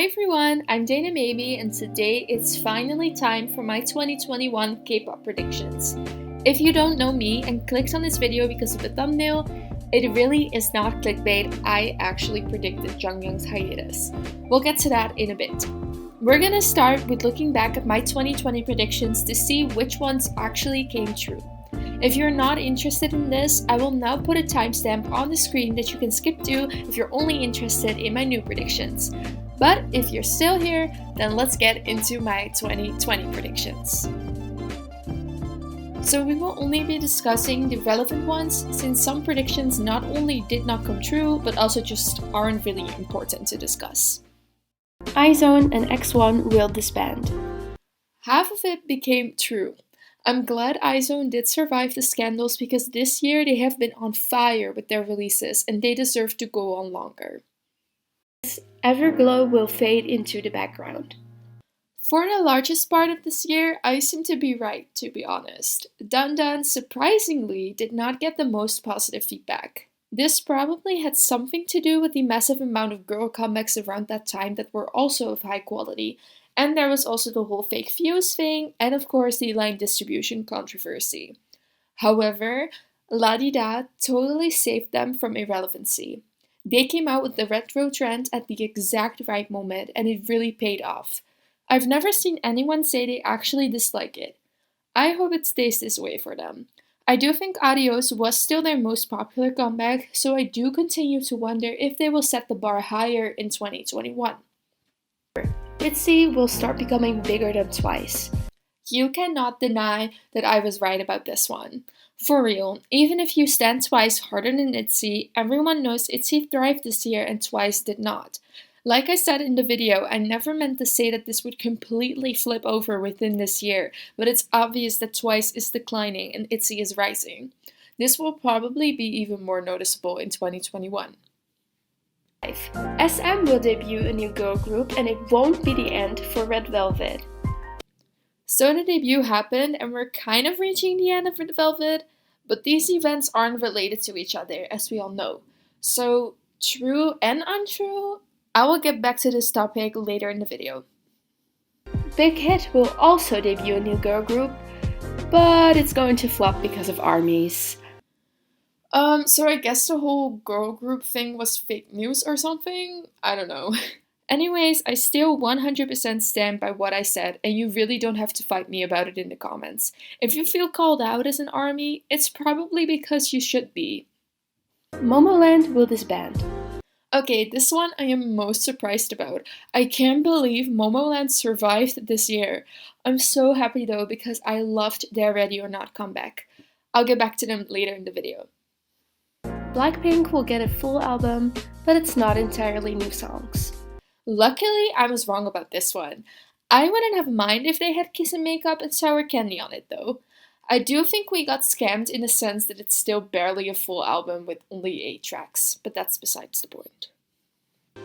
everyone, I'm Dana Maybe, and today it's finally time for my 2021 K-pop predictions. If you don't know me and clicked on this video because of the thumbnail, it really is not clickbait. I actually predicted Jeongyeong's hiatus. We'll get to that in a bit. We're gonna start with looking back at my 2020 predictions to see which ones actually came true. If you're not interested in this, I will now put a timestamp on the screen that you can skip to if you're only interested in my new predictions. But if you're still here, then let's get into my 2020 predictions. So we will only be discussing the relevant ones, since some predictions not only did not come true, but also just aren't really important to discuss. IZONE and X1 will disband. Half of it became true. I'm glad IZONE did survive the scandals because this year they have been on fire with their releases and they deserve to go on longer. Everglow will fade into the background. For the largest part of this year, I seem to be right, to be honest. Dandan surprisingly did not get the most positive feedback. This probably had something to do with the massive amount of girl comebacks around that time that were also of high quality. And there was also the whole fake views thing, and of course the line distribution controversy. However, La Di Da totally saved them from irrelevancy. They came out with the retro trend at the exact right moment, and it really paid off. I've never seen anyone say they actually dislike it. I hope it stays this way for them. I do think Adios was still their most popular comeback, so I do continue to wonder if they will set the bar higher in 2021. ITZY will start becoming bigger than TWICE. You cannot deny that I was right about this one. For real, even if you stand TWICE harder than ITZY, everyone knows ITZY thrived this year and TWICE did not. Like I said in the video, I never meant to say that this would completely flip over within this year, but it's obvious that TWICE is declining and ITZY is rising. This will probably be even more noticeable in 2021. SM will debut a new girl group and it won't be the end for Red Velvet. So the debut happened and we're kind of reaching the end of Red Velvet, but these events aren't related to each other, as we all know. So, true and untrue, I will get back to this topic later in the video. BigHit will also debut a new girl group, but it's going to flop because of ARMYs. So I guess the whole girl group thing was fake news or something? I don't know. Anyways, I still 100% stand by what I said, and you really don't have to fight me about it in the comments. If you feel called out as an ARMY, it's probably because you should be. Momoland will disband. Okay, this one I am most surprised about. I can't believe Momoland survived this year. I'm so happy though because I loved their Ready or Not comeback. I'll get back to them later in the video. Blackpink will get a full album, but it's not entirely new songs. Luckily, I was wrong about this one. I wouldn't have minded if they had Kiss and Makeup and Sour Candy on it though. I do think we got scammed in the sense that it's still barely a full album with only 8 tracks, but that's besides the point.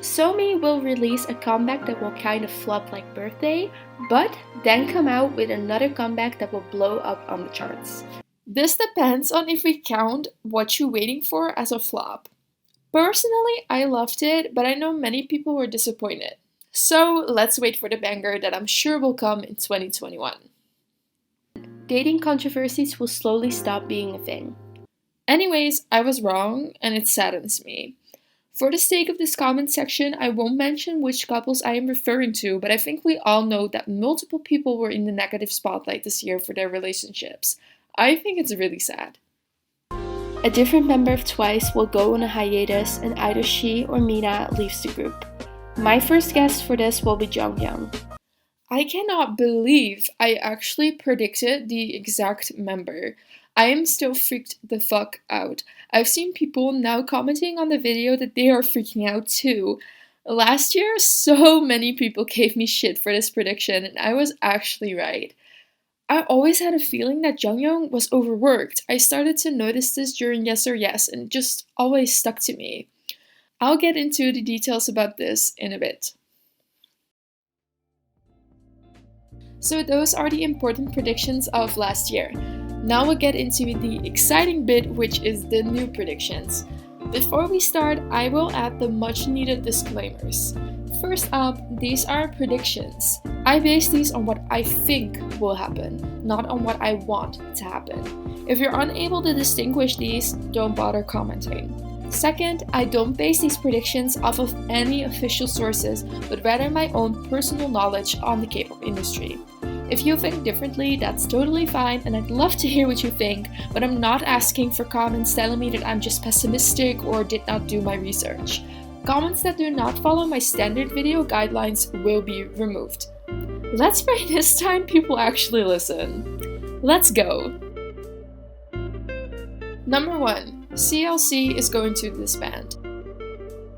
Somi will release a comeback that will kind of flop like Birthday, but then come out with another comeback that will blow up on the charts. This depends on if we count What You Waiting For as a flop. Personally, I loved it, but I know many people were disappointed. So let's wait for the banger that I'm sure will come in 2021. Dating controversies will slowly stop being a thing. Anyways, I was wrong, and it saddens me. For the sake of this comment section, I won't mention which couples I am referring to, but I think we all know that multiple people were in the negative spotlight this year for their relationships. I think it's really sad. A different member of TWICE will go on a hiatus and either she or Mina leaves the group. My first guess for this will be Jeongyeong. I cannot believe I actually predicted the exact member. I am still freaked the fuck out. I've seen people now commenting on the video that they are freaking out too. Last year, so many people gave me shit for this prediction and I was actually right. I always had a feeling that Jeongyeong was overworked. I started to notice this during Yes or Yes and it just always stuck to me. I'll get into the details about this in a bit. So those are the important predictions of last year. Now we'll get into the exciting bit, which is the new predictions. Before we start, I will add the much needed disclaimers. first up, these are predictions. I base these on what I think will happen, not on what I want to happen. If you're unable to distinguish these, don't bother commenting. Second, I don't base these predictions off of any official sources, but rather my own personal knowledge on the K-pop industry. If you think differently, that's totally fine, and I'd love to hear what you think, but I'm not asking for comments telling me that I'm just pessimistic or did not do my research. Comments that do not follow my standard video guidelines will be removed. Let's pray this time people actually listen. Let's go! Number 1. CLC is going to disband.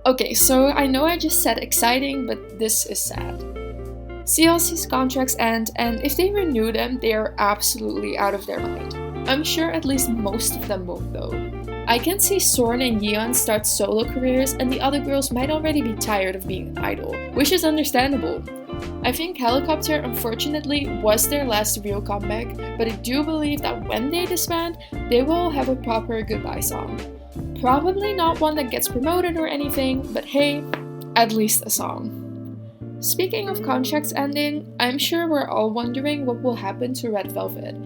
Okay, so I know I just said exciting, but this is sad. CLC's contracts end, and if they renew them, they are absolutely out of their mind. I'm sure at least most of them won't though. I can see Sorn and Yeon start solo careers, and the other girls might already be tired of being an idol, which is understandable. I think Helicopter unfortunately was their last real comeback, but I do believe that when they disband, they will have a proper goodbye song. Probably not one that gets promoted or anything, but hey, at least a song. Speaking of contracts ending, I'm sure we're all wondering what will happen to Red Velvet.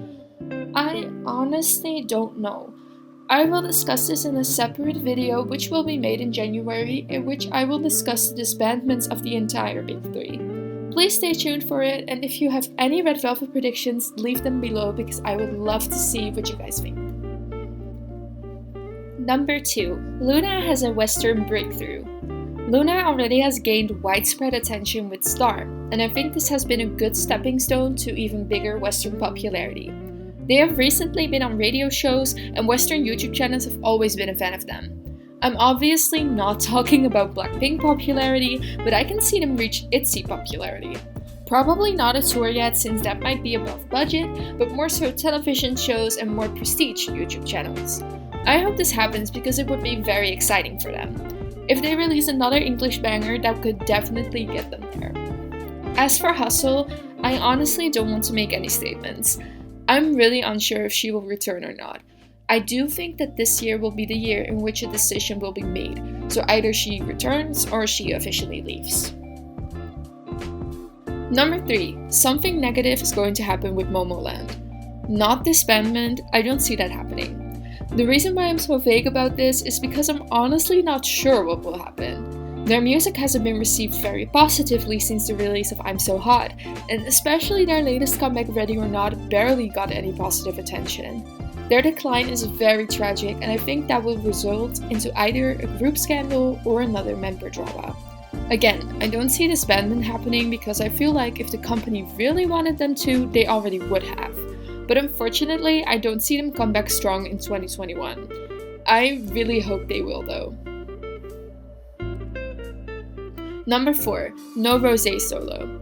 I honestly don't know. I will discuss this in a separate video which will be made in January, in which I will discuss the disbandments of the entire Big Three. Please stay tuned for it, and if you have any Red Velvet predictions, leave them below because I would love to see what you guys think. Number 2. Loona has a Western breakthrough. Loona already has gained widespread attention with Star, and I think this has been a good stepping stone to even bigger Western popularity. They have recently been on radio shows, and Western YouTube channels have always been a fan of them. I'm obviously not talking about Blackpink popularity, but I can see them reach ITZY popularity. Probably not a tour yet since that might be above budget, but more so television shows and more prestige YouTube channels. I hope this happens because it would be very exciting for them. If they release another English banger, that could definitely get them there. As for Hustle, I honestly don't want to make any statements. I'm really unsure if she will return or not. I do think that this year will be the year in which a decision will be made, so either she returns or she officially leaves. Number 3. Something negative is going to happen with Momoland. Not disbandment, I don't see that happening. The reason why I'm so vague about this is because I'm honestly not sure what will happen. Their music hasn't been received very positively since the release of I'm So Hot, and especially their latest comeback Ready or Not barely got any positive attention. Their decline is very tragic, and I think that will result into either a group scandal or another member drama. Again, I don't see disbandment happening because I feel like if the company really wanted them to, they already would have. But unfortunately, I don't see them come back strong in 2021. I really hope they will though. Number 4. No Rosé solo.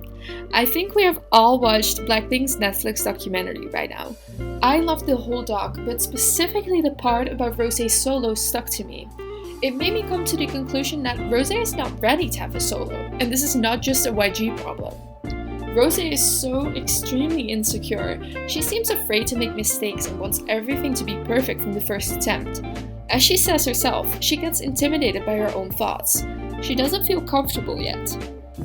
I think we have all watched Blackpink's Netflix documentary by now. I loved the whole doc, but specifically the part about Rosé's solo stuck to me. It made me come to the conclusion that Rosé is not ready to have a solo, and this is not just a YG problem. Rosé is so extremely insecure. She seems afraid to make mistakes and wants everything to be perfect from the first attempt. As she says herself, she gets intimidated by her own thoughts. She doesn't feel comfortable yet.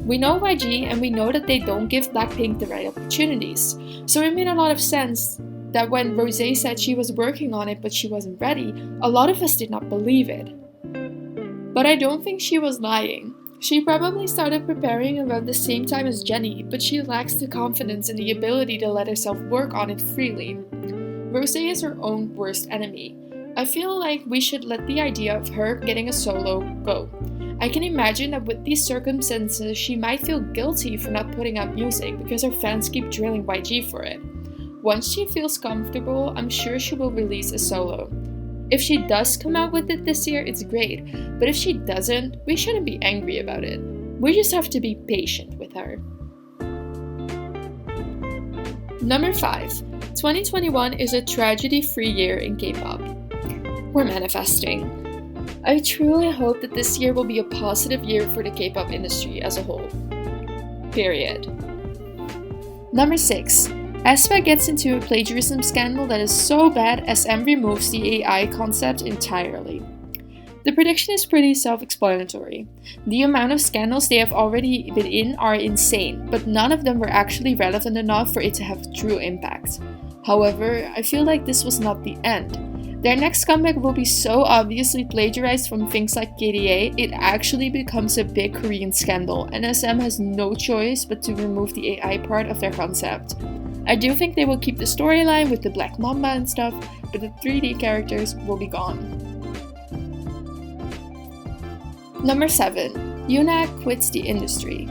We know YG and we know that they don't give Blackpink the right opportunities, so it made a lot of sense that when Rosé said she was working on it but she wasn't ready, a lot of us did not believe it. But I don't think she was lying. She probably started preparing around the same time as Jennie, but she lacks the confidence and the ability to let herself work on it freely. Rosé is her own worst enemy. I feel like we should let the idea of her getting a solo go. I can imagine that with these circumstances, she might feel guilty for not putting out music because her fans keep drilling YG for it. Once she feels comfortable, I'm sure she will release a solo. If she does come out with it this year, it's great, but if she doesn't, we shouldn't be angry about it. We just have to be patient with her. Number 5. 2021 is a tragedy-free year in K-pop. We're manifesting. I truly hope that this year will be a positive year for the K-pop industry as a whole. Period. Number 6. Aespa gets into a plagiarism scandal that is so bad SM removes the AI concept entirely. The prediction is pretty self-explanatory. The amount of scandals they have already been in are insane, but none of them were actually relevant enough for it to have true impact. However, I feel like this was not the end. Their next comeback will be so obviously plagiarized from things like gidle, it actually becomes a big Korean scandal, and SM has no choice but to remove the AI part of their concept. I do think they will keep the storyline with the Black Mamba and stuff, but the 3D characters will be gone. Number 7. Hyuna quits the industry.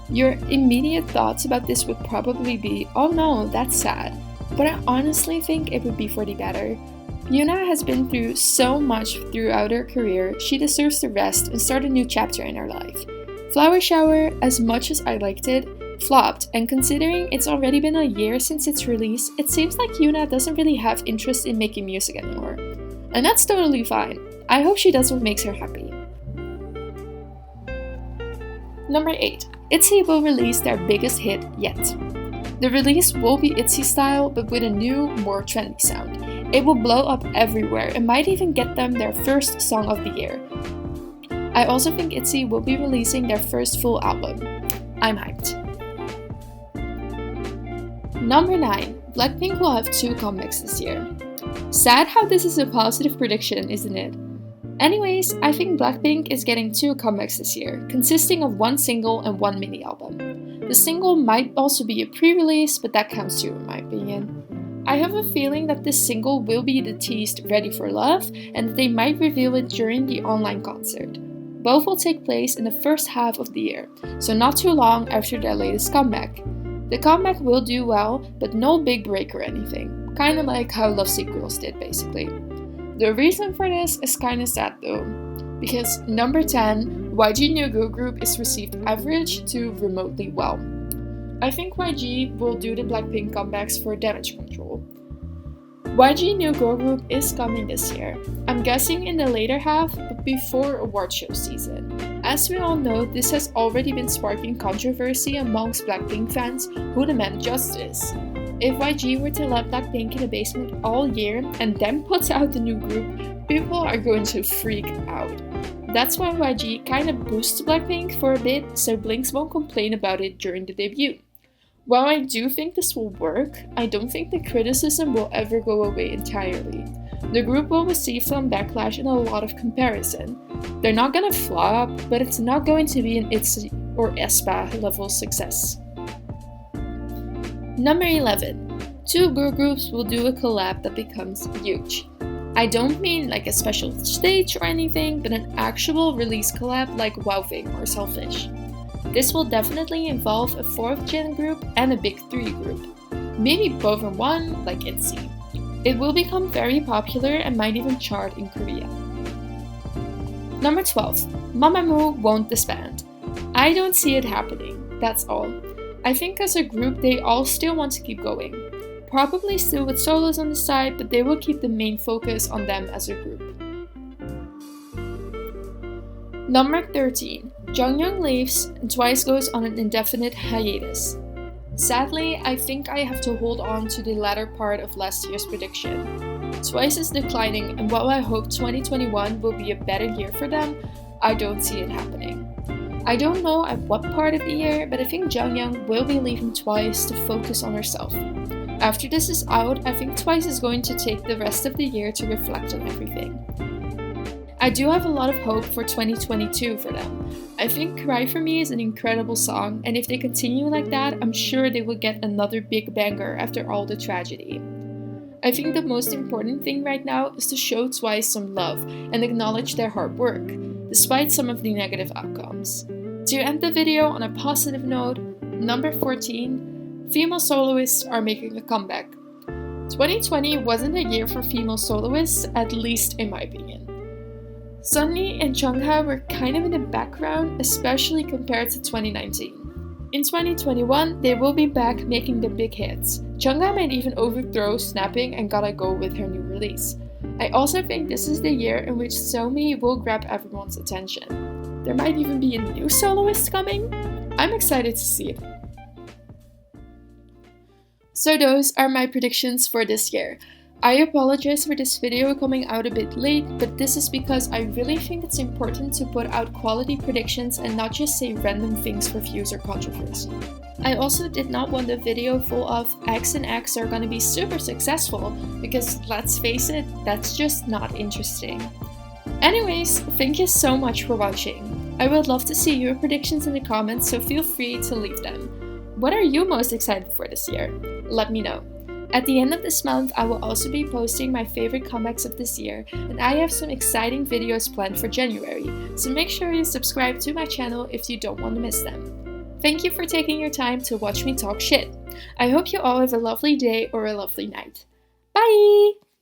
Your immediate thoughts about this would probably be, oh no, that's sad. But I honestly think it would be for the better. Hyuna has been through so much throughout her career, she deserves to rest and start a new chapter in her life. Flower Shower, as much as I liked it, flopped, and considering it's already been a year since its release, it seems like Hyuna doesn't really have interest in making music anymore. And that's totally fine. I hope she does what makes her happy. Number 8. ITZY will release their biggest hit yet. The release will be ITZY style, but with a new, more trendy sound. It will blow up everywhere and might even get them their first song of the year. I also think ITZY will be releasing their first full album. I'm hyped. Number 9. Blackpink will have 2 comebacks this year. Sad how this is a positive prediction, isn't it? Anyways, I think Blackpink is getting 2 comebacks this year, consisting of 1 single and 1 mini album. The single might also be a pre-release, but that counts too in my opinion. I have a feeling that this single will be the teased Ready for Love, and that they might reveal it during the online concert. Both will take place in the first half of the year, so not too long after their latest comeback. The comeback will do well, but no big break or anything, kinda like how Lovesick Girls did basically. The reason for this is kinda sad though, because number 10, YGNGG group is received average to remotely well. I think YG will do the Blackpink comebacks for Damage Control. YGNGG group is coming this year. I'm guessing in the later half, but before award show season. As we all know, this has already been sparking controversy amongst Blackpink fans who demand justice. If YG were to let Blackpink in the basement all year and then puts out the new group, people are going to freak out. That's why YG kinda boosts Blackpink for a bit so Blinks won't complain about it during the debut. While I do think this will work, I don't think the criticism will ever go away entirely. The group will receive some backlash and a lot of comparison. They're not gonna flop, but it's not going to be an ITZY or Aespa level success. Number 11. 2 girl groups will do a collab that becomes huge. I don't mean like a special stage or anything, but an actual release collab like Wowfing or Selfish. This will definitely involve a 4th gen group and a big 3 group. Maybe both in one, like ITZY. It will become very popular and might even chart in Korea. Number 12. Mamamoo won't disband. I don't see it happening, that's all. I think as a group they all still want to keep going. Probably still with solos on the side, but they will keep the main focus on them as a group. Number 13. Jeongyeong leaves and TWICE goes on an indefinite hiatus. Sadly, I think I have to hold on to the latter part of last year's prediction. TWICE is declining, and while I hope 2021 will be a better year for them, I don't see it happening. I don't know at what part of the year, but I think Jeongyeong will be leaving TWICE to focus on herself. After this is out, I think TWICE is going to take the rest of the year to reflect on everything. I do have a lot of hope for 2022 for them. I think Cry For Me is an incredible song, and if they continue like that, I'm sure they will get another big banger after all the tragedy. I think the most important thing right now is to show TWICE some love and acknowledge their hard work, despite some of the negative outcomes. To end the video on a positive note, number 14, female soloists are making a comeback. 2020 wasn't a year for female soloists, at least in my opinion. Sunmi and chungha were kind of in the background, especially compared to 2019. In 2021, they will be back making the big hits. Chungha might even overthrow Snapping and Gotta Go with her new release. I also think this is the year in which Somi will grab everyone's attention. There might even be a new soloist coming. I'm excited to see it. So those are my predictions for this year. I apologize for this video coming out a bit late, but this is because I really think it's important to put out quality predictions and not just say random things for views or controversy. I also did not want a video full of X and X are gonna be super successful, because let's face it, that's just not interesting. Anyways, thank you so much for watching. I would love to see your predictions in the comments, so feel free to leave them. What are you most excited for this year? Let me know. At the end of this month, I will also be posting my favorite comebacks of this year, and I have some exciting videos planned for January, so make sure you subscribe to my channel if you don't want to miss them. Thank you for taking your time to watch me talk shit. I hope you all have a lovely day or a lovely night. Bye!